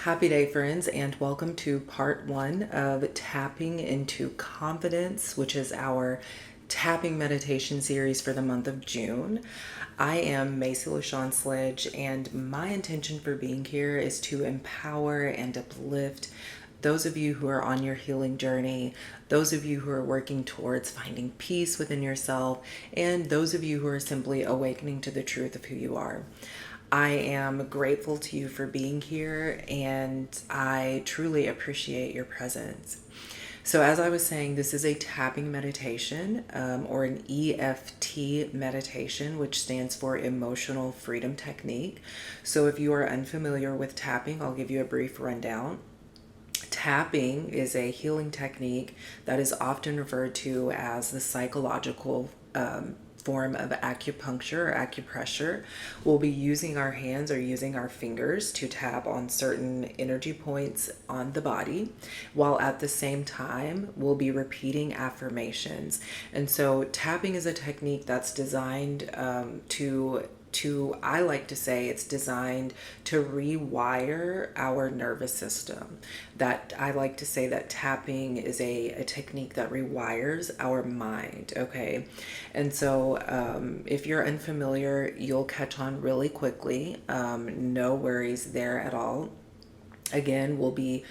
Happy day, friends, and welcome to part one of Tapping into Confidence, which is our tapping meditation series for the month of June. I am Macy LaShawn Sledge, and my intention for being here is to empower and uplift those of you who are on your healing journey, those of you who are working towards finding peace within yourself, and those of you who are simply awakening to the truth of who you are. I am grateful to you for being here, and I truly appreciate your presence. So, as I was saying, this is a tapping meditation, or an EFT meditation, which stands for Emotional Freedom Technique. So, if you are unfamiliar with tapping, I'll give you a brief rundown. Tapping is a healing technique that is often referred to as the psychological form of acupuncture or acupressure. We'll be using our hands or using our fingers to tap on certain energy points on the body, while at the same time we'll be repeating affirmations. And so tapping is a technique that's designed I like to say it's designed to rewire our nervous system. That I like to say that tapping is a technique that rewires our mind, okay? And so if you're unfamiliar, you'll catch on really quickly. No worries there at all. Again, we'll be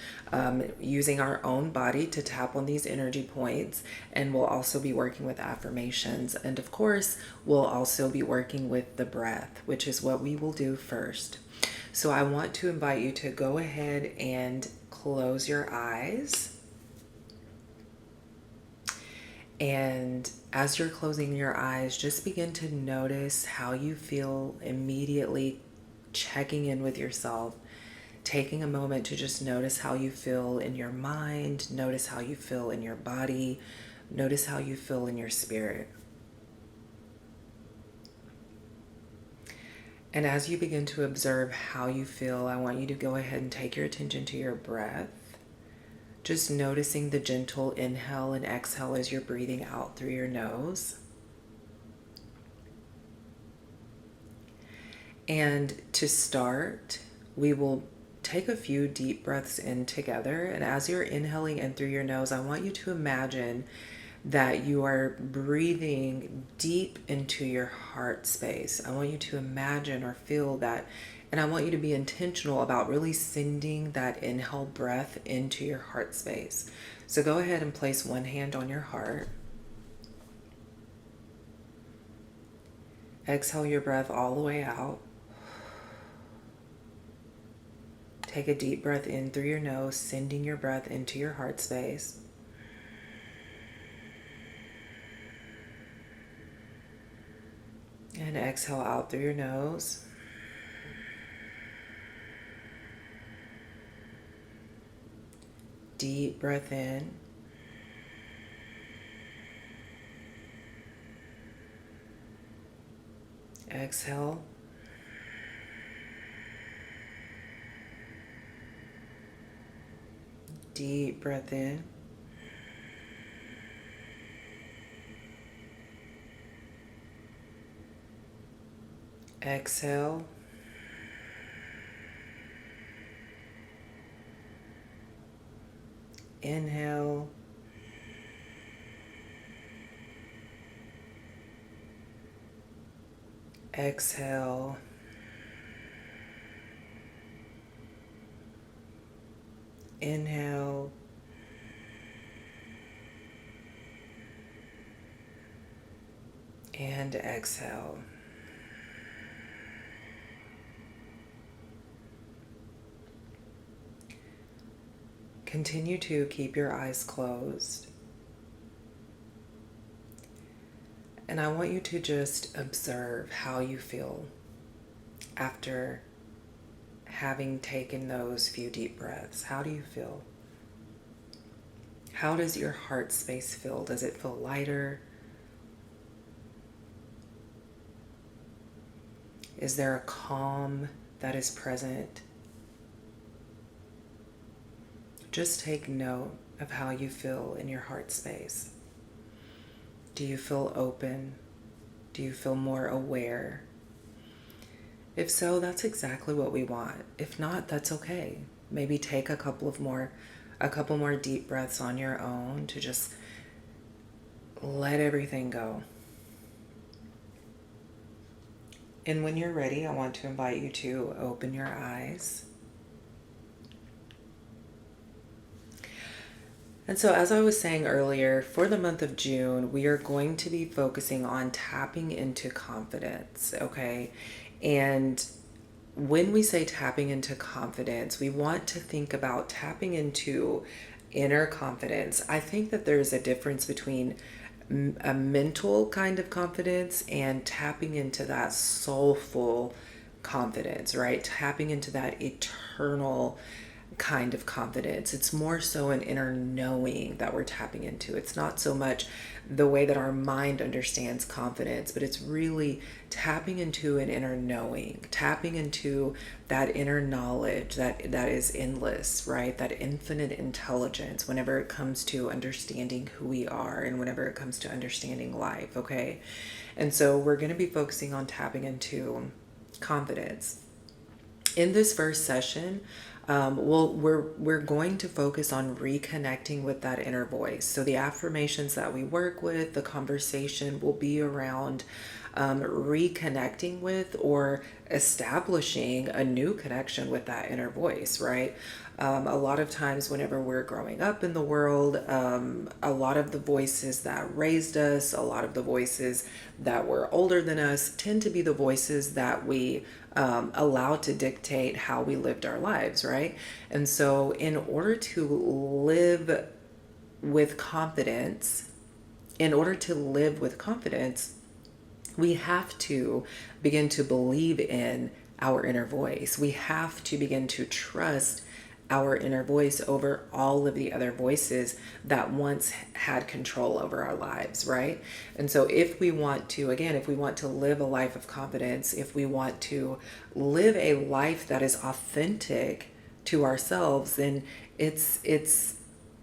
using our own body to tap on these energy points, and we'll also be working with affirmations. And of course, we'll also be working with the breath, which is what we will do first. So I want to invite you to go ahead and close your eyes. And as you're closing your eyes, just begin to notice how you feel immediately, checking in with yourself. Taking a moment to just notice how you feel in your mind, notice how you feel in your body, notice how you feel in your spirit. And as you begin to observe how you feel, I want you to go ahead and take your attention to your breath. Just noticing the gentle inhale and exhale as you're breathing out through your nose. And to start, we will take a few deep breaths in together. And as you're inhaling in through your nose, I want you to imagine that you are breathing deep into your heart space. I want you to imagine or feel that. And I want you to be intentional about really sending that inhale breath into your heart space. So go ahead and place one hand on your heart. Exhale your breath all the way out. Take a deep breath in through your nose, sending your breath into your heart space. And exhale out through your nose. Deep breath in. Exhale. Deep breath in. Exhale. Inhale. Exhale. Inhale. And exhale. Continue to keep your eyes closed. And I want you to just observe how you feel after having taken those few deep breaths. How do you feel? How does your heart space feel? Does it feel lighter? Is there a calm that is present? Just take note of how you feel in your heart space. Do you feel open? Do you feel more aware? If so, that's exactly what we want. If not, that's okay. Maybe take a couple more deep breaths on your own to just let everything go. And when you're ready, I want to invite you to open your eyes. And so, as I was saying earlier, for the month of June, we are going to be focusing on tapping into confidence, okay? And when we say tapping into confidence, we want to think about tapping into inner confidence. I think that there's a difference between a mental kind of confidence and tapping into that soulful confidence, right? Tapping into that eternal kind of confidence. It's more so an inner knowing that we're tapping into. It's not so much the way that our mind understands confidence, but it's really tapping into an inner knowing, tapping into that inner knowledge that is endless, right? That infinite intelligence whenever it comes to understanding who we are and whenever it comes to understanding life, okay? And so we're going to be focusing on tapping into confidence. In this first session, we're going to focus on reconnecting with that inner voice. So the affirmations that we work with, the conversation will be around reconnecting with or establishing a new connection with that inner voice, right? A lot of times, whenever we're growing up in the world, a lot of the voices that raised us, a lot of the voices that were older than us, tend to be the voices that we allowed to dictate how we lived our lives, right? And so, in order to live with confidence, in order to live with confidence, we have to begin to believe in our inner voice. We have to begin to trust our inner voice over all of the other voices that once had control over our lives, right? And so if we want to, again, if we want to live a life of confidence, if we want to live a life that is authentic to ourselves, then it's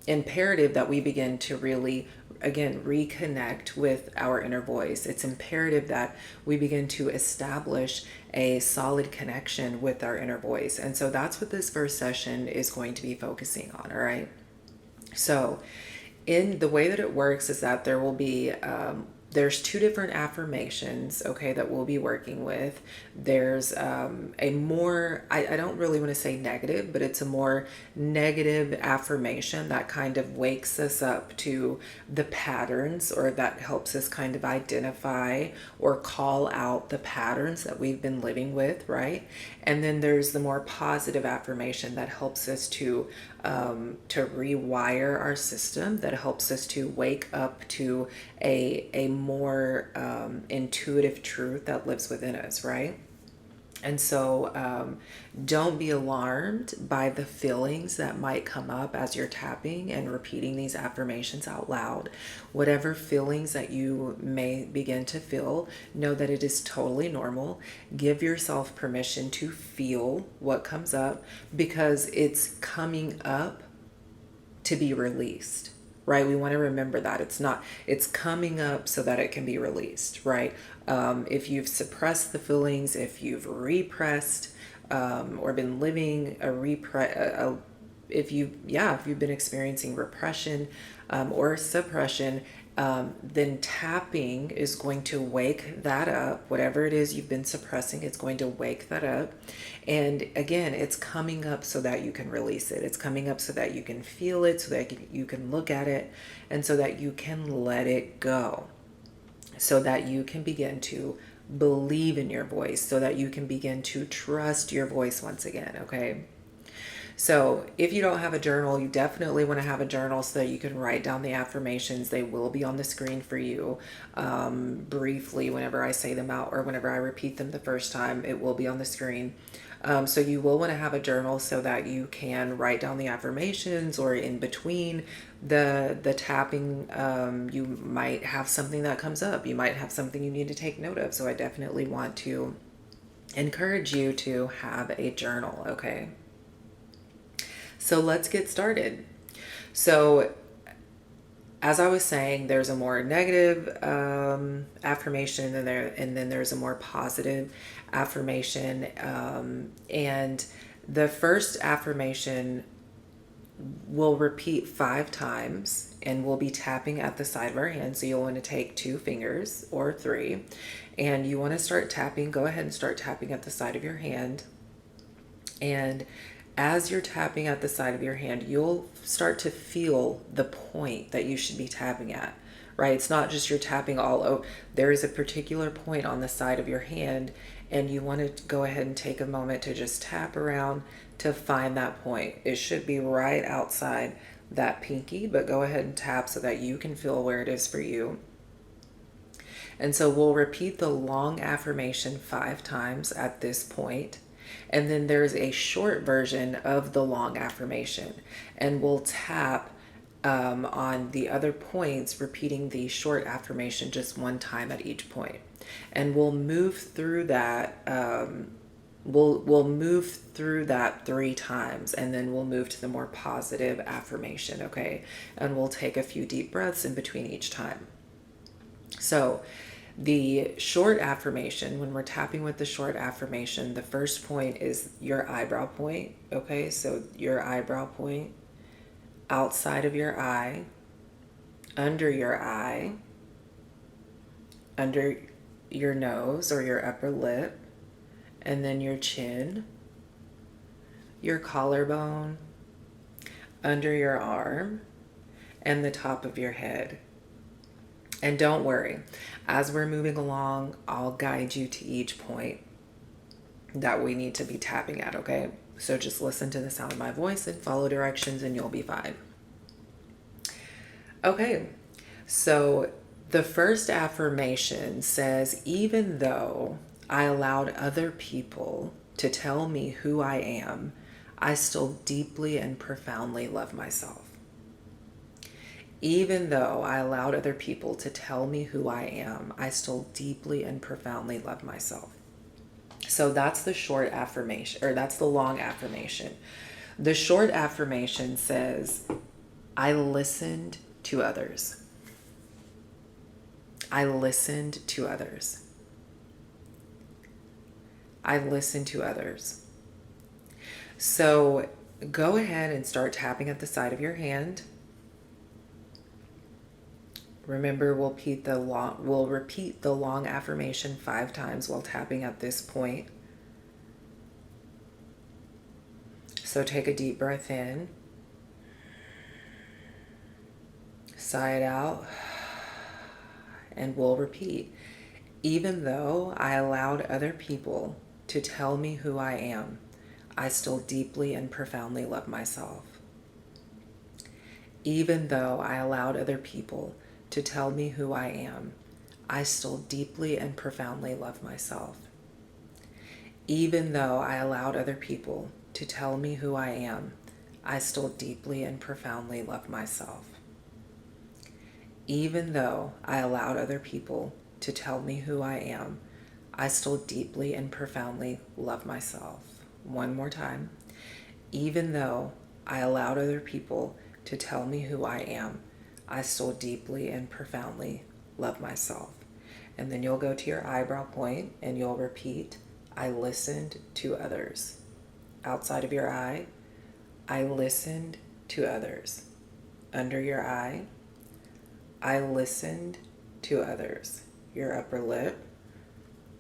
imperative that we begin to really, again, reconnect with our inner voice. It's imperative that we begin to establish a solid connection with our inner voice. And so that's what this first session is going to be focusing on, all right? So in the way that it works is that there will be there's two different affirmations, okay, that we'll be working with. There's a more, I don't really want to say negative, but it's a more negative affirmation that kind of wakes us up to the patterns, or that helps us kind of identify or call out the patterns that we've been living with, right? And then there's the more positive affirmation that helps us to rewire our system, that helps us to wake up to a more intuitive truth that lives within us, right? And so don't be alarmed by the feelings that might come up as you're tapping and repeating these affirmations out loud. Whatever feelings that you may begin to feel, know that it is totally normal. Give yourself permission to feel what comes up, because it's coming up to be released, right? We want to remember that it's coming up so that it can be released, right? If you've suppressed the feelings, if you've repressed, or been living if you've been experiencing repression, or suppression, then tapping is going to wake that up. Whatever it is you've been suppressing, it's going to wake that up. And again, it's coming up so that you can release it. It's coming up so that you can feel it, so that you can look at it, and so that you can let it go. So that you can begin to believe in your voice, so that you can begin to trust your voice once again, okay? So if you don't have a journal, you definitely want to have a journal so that you can write down the affirmations. They will be on the screen for you briefly whenever I say them out, or whenever I repeat them the first time, it will be on the screen. So you will want to have a journal so that you can write down the affirmations, or in between the tapping, you might have something that comes up. You might have something you need to take note of. So I definitely want to encourage you to have a journal, okay? So let's get started. So as I was saying, there's a more negative affirmation, and then there's a more positive affirmation, and The first affirmation we'll repeat 5 times, and we'll be tapping at the side of our hand. So you'll want to take 2 fingers or 3, and you want to start tapping. Go ahead and start tapping at the side of your hand. And as you're tapping at the side of your hand, you'll start to feel the point that you should be tapping at, right? It's not just you're tapping all over. There is a particular point on the side of your hand, and you want to go ahead and take a moment to just tap around to find that point. It should be right outside that pinky, but go ahead and tap so that you can feel where it is for you. And so we'll repeat the long affirmation 5 times at this point. And then there's a short version of the long affirmation, and we'll tap on the other points, repeating the short affirmation just 1 time at each point. And we'll move through that. We'll move through that 3 times, and then we'll move to the more positive affirmation. Okay, and we'll take a few deep breaths in between each time. So the short affirmation, when we're tapping with the short affirmation, the first point is your eyebrow point. Okay, so your eyebrow point, outside of your eye, under your nose or your upper lip, and then your chin, your collarbone, under your arm, and the top of your head. And don't worry, as we're moving along, I'll guide you to each point that we need to be tapping at, okay? So just listen to the sound of my voice and follow directions, and you'll be fine. Okay, so the first affirmation says, even though I allowed other people to tell me who I am, I still deeply and profoundly love myself. Even though I allowed other people to tell me who I am, I still deeply and profoundly love myself. So that's the short affirmation, or that's the long affirmation. The short affirmation says, I listened to others. I listened to others. I listened to others. So go ahead and start tapping at the side of your hand. Remember, we'll repeat the long affirmation 5 times while tapping at this point. So take a deep breath in. Sigh it out. And we'll repeat. Even though I allowed other people to tell me who I am, I still deeply and profoundly love myself. Even though I allowed other people to tell me who I am, I still deeply and profoundly love myself. Even though I allowed other people to tell me who I am, I still deeply and profoundly love myself. Even though I allowed other people to tell me who I am, I still deeply and profoundly love myself. One more time. Even though I allowed other people to tell me who I am, I still deeply and profoundly love myself. And then you'll go to your eyebrow point and you'll repeat, I listened to others. Outside of your eye, I listened to others. Under your eye, I listened to others. Your upper lip,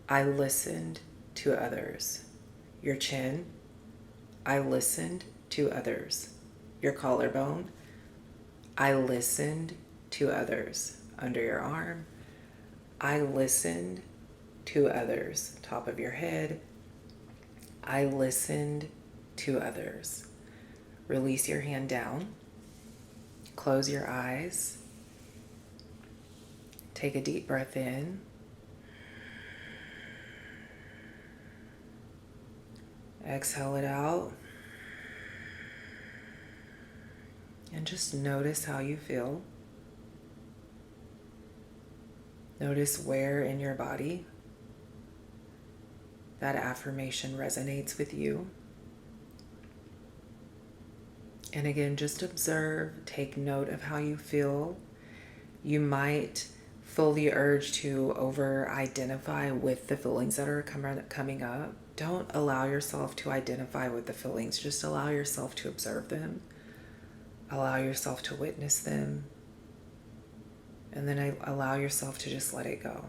I listened to others. Your chin, I listened to others. Your collarbone, I listened to others. Under your arm, I listened to others. Top of your head, I listened to others. Release your hand down. Close your eyes. Take a deep breath in. Exhale it out. And just notice how you feel. Notice where in your body that affirmation resonates with you. And again, just observe, take note of how you feel. You might feel the urge to over-identify with the feelings that are coming up. Don't allow yourself to identify with the feelings. Just allow yourself to observe them. Allow yourself to witness them. And then allow yourself to just let it go.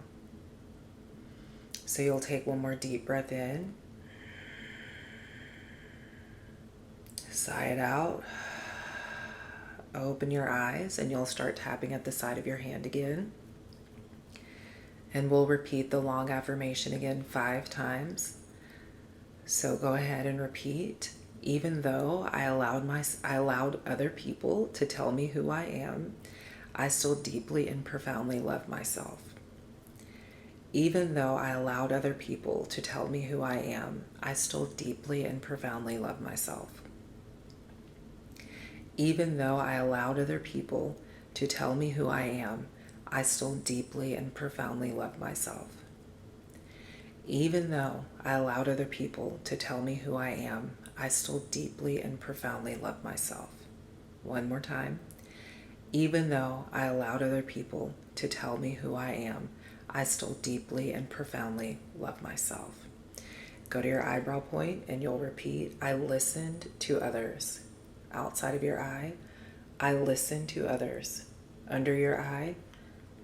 So you'll take one more deep breath in. Sigh it out. Open your eyes and you'll start tapping at the side of your hand again. And we'll repeat the long affirmation again 5 times. So go ahead and repeat. Even though I allowed other people to tell me who I am, I still deeply and profoundly love myself. Even though I allowed other people to tell me who I am, I still deeply and profoundly love myself. Even though I allowed other people to tell me who I am, I still deeply and profoundly love myself. Even though I allowed other people to tell me who I am, I still deeply and profoundly love myself. One more time. Even though I allowed other people to tell me who I am, I still deeply and profoundly love myself. Go to your eyebrow point and you'll repeat, I listened to others. Outside of your eye, I listened to others. Under your eye,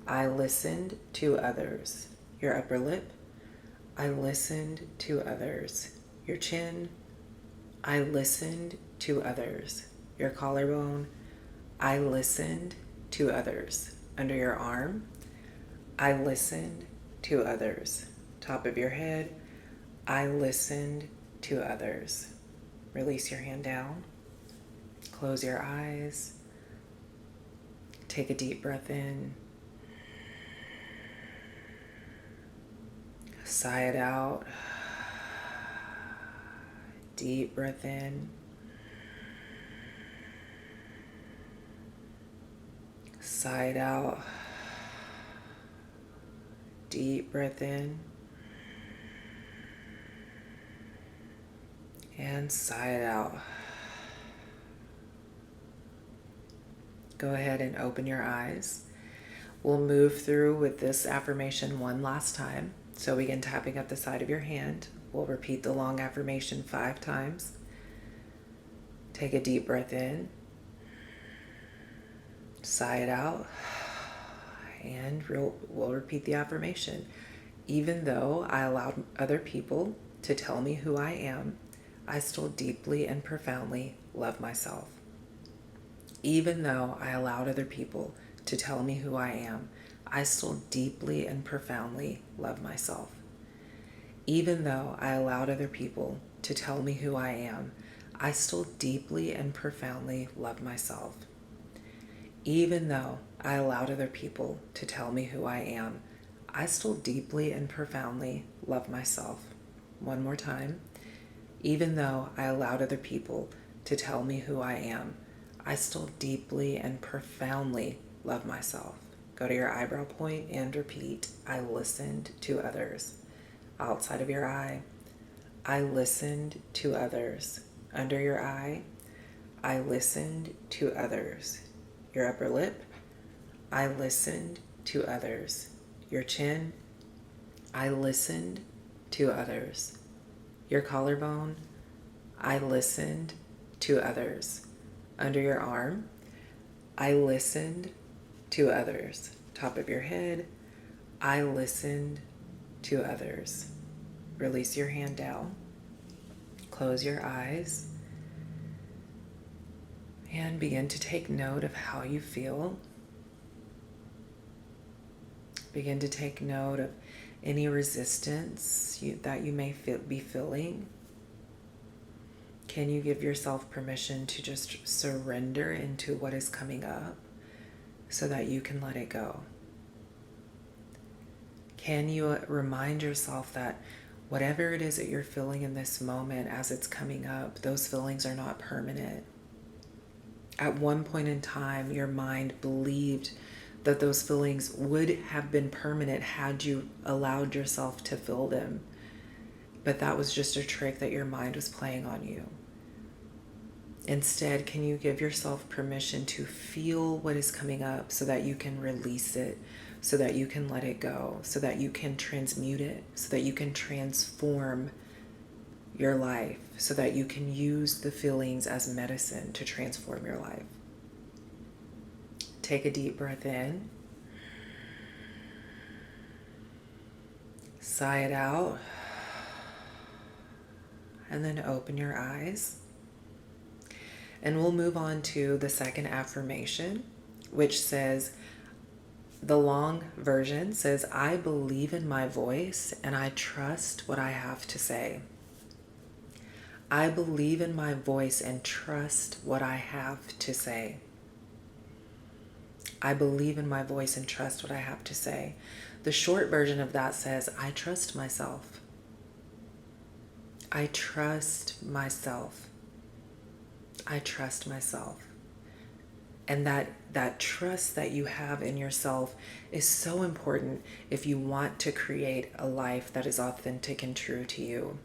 I listened to others. Your upper lip, I listened to others. Your chin, I listened to others. Your collarbone, I listened to others. Under your arm, I listened to others. Top of your head, I listened to others. Release your hand down. Close your eyes. Take a deep breath in. Sigh it out. Deep breath in. Sigh it out. Deep breath in. And sigh it out. Go ahead and open your eyes. We'll move through with this affirmation one last time. So begin tapping at the side of your hand. We'll repeat the long affirmation 5 times. Take a deep breath in. Sigh it out. And we'll repeat the affirmation. Even though I allowed other people to tell me who I am, I still deeply and profoundly love myself. Even though I allowed other people to tell me who I am, I still deeply and profoundly love myself. Even though I allowed other people to tell me who I am, I still deeply and profoundly love myself. Even though I allowed other people to tell me who I am, I still deeply and profoundly love myself. One more time. Even though I allowed other people to tell me who I am, I still deeply and profoundly love myself. Go to your eyebrow point and repeat, I listened to others. Outside of your eye, I listened to others. Under your eye, I listened to others. Your upper lip, I listened to others. Your chin, I listened to others. Your collarbone, I listened to others. Under your arm, I listened to others. Top of your head, I listened to others. Release your hand down. Close your eyes. And begin to take note of how you feel. Begin to take note of any resistance that you may be feeling. Can you give yourself permission to just surrender into what is coming up so that you can let it go? Can you remind yourself that whatever it is that you're feeling in this moment as it's coming up, those feelings are not permanent? At one point in time, your mind believed that those feelings would have been permanent had you allowed yourself to feel them. But that was just a trick that your mind was playing on you. Instead, can you give yourself permission to feel what is coming up so that you can release it, so that you can let it go, so that you can transmute it, so that you can transform your life so that you can use the feelings as medicine to transform your life. Take a deep breath in. Sigh it out. And then open your eyes. And we'll move on to the second affirmation, which says, the long version says, I believe in my voice and I trust what I have to say. I believe in my voice and trust what I have to say. I believe in my voice and trust what I have to say. The short version of that says, I trust myself. I trust myself. I trust myself. And that trust that you have in yourself is so important if you want to create a life that is authentic and true to you.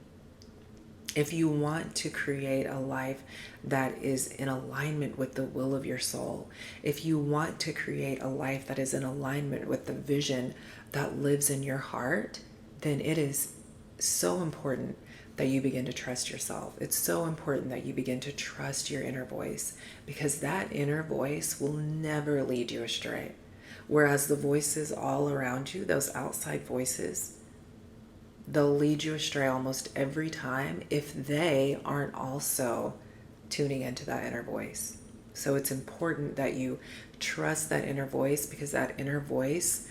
If you want to create a life that is in alignment with the will of your soul, if you want to create a life that is in alignment with the vision that lives in your heart, then it is so important that you begin to trust yourself. It's so important that you begin to trust your inner voice, because that inner voice will never lead you astray. Whereas the voices all around you, those outside voices, they'll lead you astray almost every time if they aren't also tuning into that inner voice. So it's important that you trust that inner voice, because that inner voice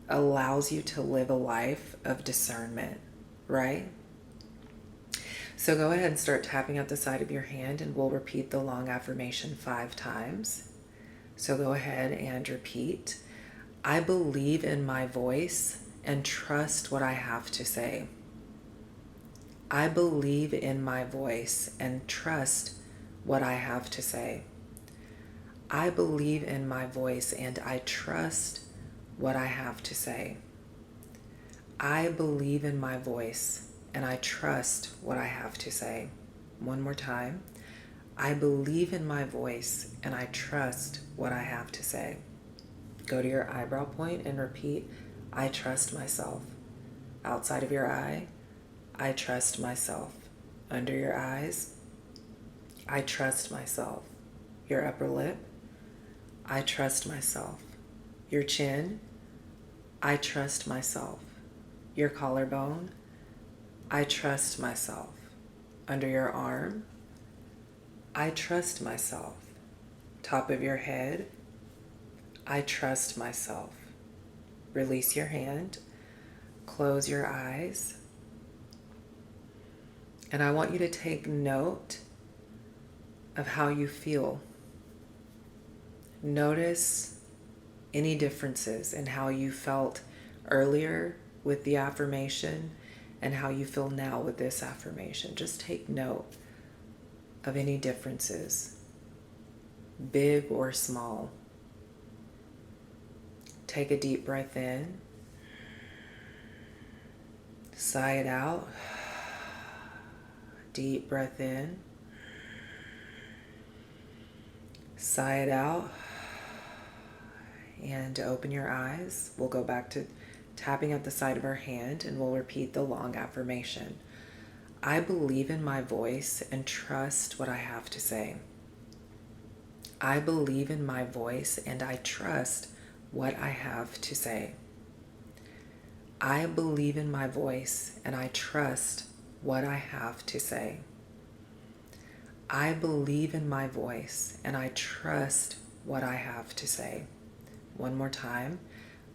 allows you to live a life of discernment, right? So go ahead and start tapping at the side of your hand, and we'll repeat the long affirmation 5 times. So go ahead and repeat. I believe in my voice and trust what I have to say. I believe in my voice and trust what I have to say. I believe in my voice and I trust what I have to say. I believe in my voice and I trust what I have to say. One more time. I believe in my voice and I trust what I have to say. Go to your eyebrow point and repeat, I trust myself. Outside of your eye, I trust myself. Under your eyes, I trust myself. Your upper lip, I trust myself. Your chin, I trust myself. Your collarbone, I trust myself. Under your arm, I trust myself. Top of your head, I trust myself. Release your hand, close your eyes, and I want you to take note of how you feel. Notice any differences in how you felt earlier with the affirmation and how you feel now with this affirmation. Just take note of any differences, big or small. Take a deep breath in. Sigh it out. Deep breath in. Sigh it out. And open your eyes. We'll go back to tapping at the side of our hand and we'll repeat the long affirmation. I believe in my voice and trust what I have to say. I believe in my voice and I trust what I have to say. I believe in my voice and I trust what I have to say. I believe in my voice and I trust what I have to say. One more time.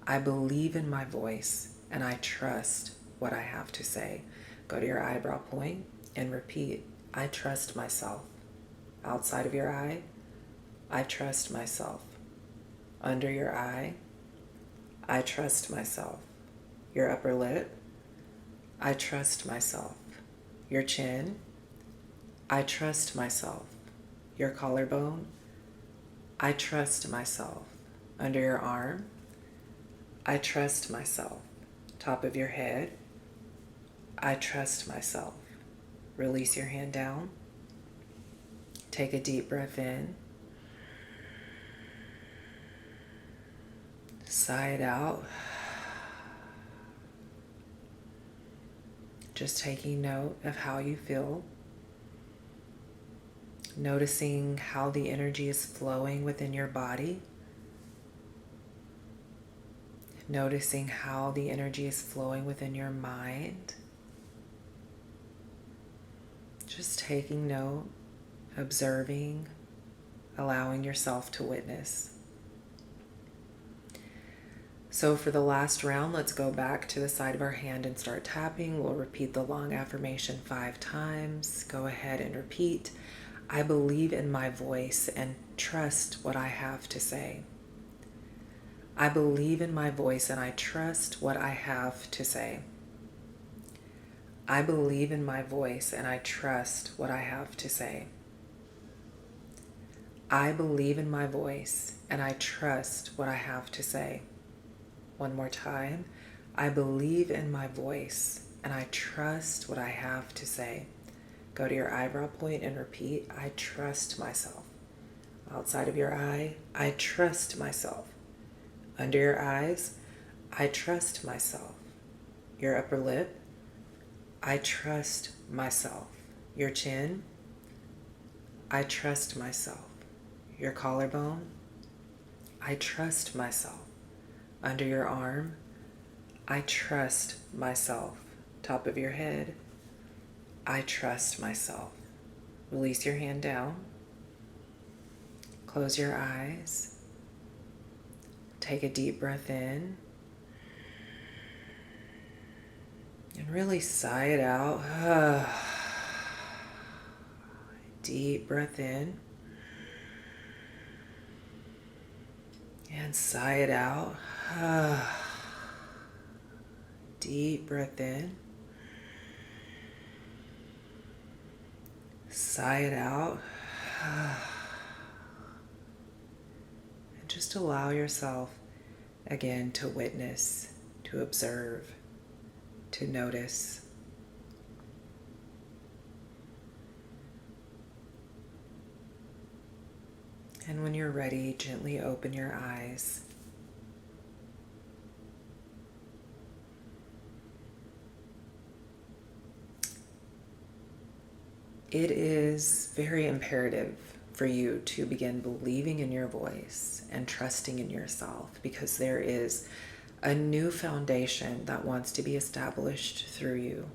I believe in my voice and I trust what I have to say. Go to your eyebrow point and repeat, I trust myself. Outside of your eye, I trust myself. Under your eye, I trust myself. Your upper lip, I trust myself. Your chin, I trust myself. Your collarbone, I trust myself. Under your arm, I trust myself. Top of your head, I trust myself. Release your hand down. Take a deep breath in. Sigh it out. Just taking note of how you feel. Noticing how the energy is flowing within your body. Noticing how the energy is flowing within your mind. Just taking note, observing, allowing yourself to witness. So for the last round, let's go back to the side of our hand and start tapping. We'll repeat the long affirmation 5 times. Go ahead and repeat. I believe in my voice and trust what I have to say. I believe in my voice and I trust what I have to say. I believe in my voice and I trust what I have to say. I believe in my voice and I trust what I have to say. One more time. I believe in my voice and I trust what I have to say. Go to your eyebrow point and repeat, I trust myself. Outside of your eye, I trust myself. Under your eyes, I trust myself. Your upper lip, I trust myself. Your chin, I trust myself. Your collarbone, I trust myself. Under your arm, I trust myself. Top of your head, I trust myself. Release your hand down. Close your eyes. Take a deep breath in. And really sigh it out. Deep breath in. And sigh it out. Deep breath in. Sigh it out. And just allow yourself again to witness, to observe, to notice. And when you're ready, gently open your eyes. It is very imperative for you to begin believing in your voice and trusting in yourself, because there is a new foundation that wants to be established through you.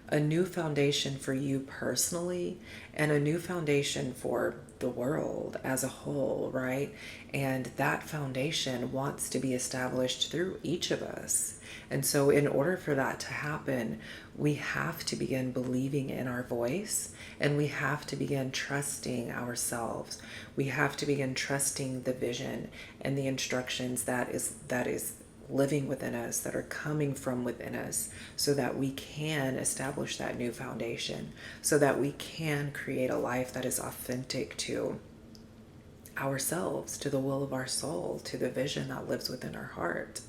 A new foundation for you personally, and a new foundation for the world as a whole, right? And that foundation wants to be established through each of us. And so in order for that to happen, we have to begin believing in our voice, and we have to begin trusting ourselves. We have to begin trusting the vision and the instructions that is living within us, that are coming from within us, so that we can establish that new foundation, so that we can create a life that is authentic to ourselves, to the will of our soul, to the vision that lives within our heart.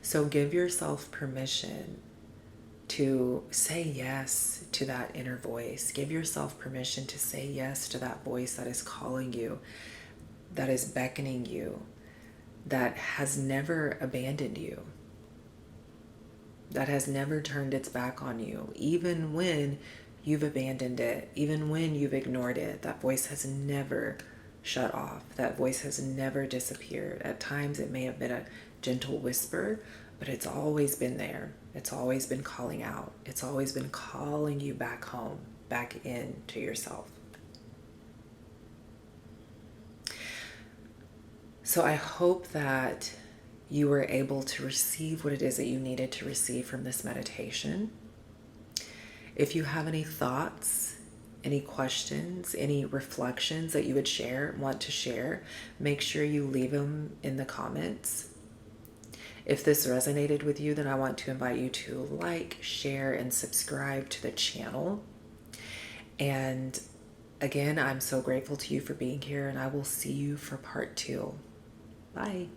So give yourself permission to say yes to that inner voice. Give yourself permission to say yes to that voice that is calling you, that is beckoning you, that has never abandoned you, that has never turned its back on you, even when you've abandoned it, even when you've ignored it. That voice has never shut off. That voice has never disappeared. At times it may have been a gentle whisper, but it's always been there. It's always been calling out. It's always been calling you back home, back into yourself. So I hope that you were able to receive what it is that you needed to receive from this meditation. If you have any thoughts, any questions, any reflections that you would want to share, make sure you leave them in the comments. If this resonated with you, then I want to invite you to like, share, and subscribe to the channel. And again, I'm so grateful to you for being here, and I will see you for part 2. Bye.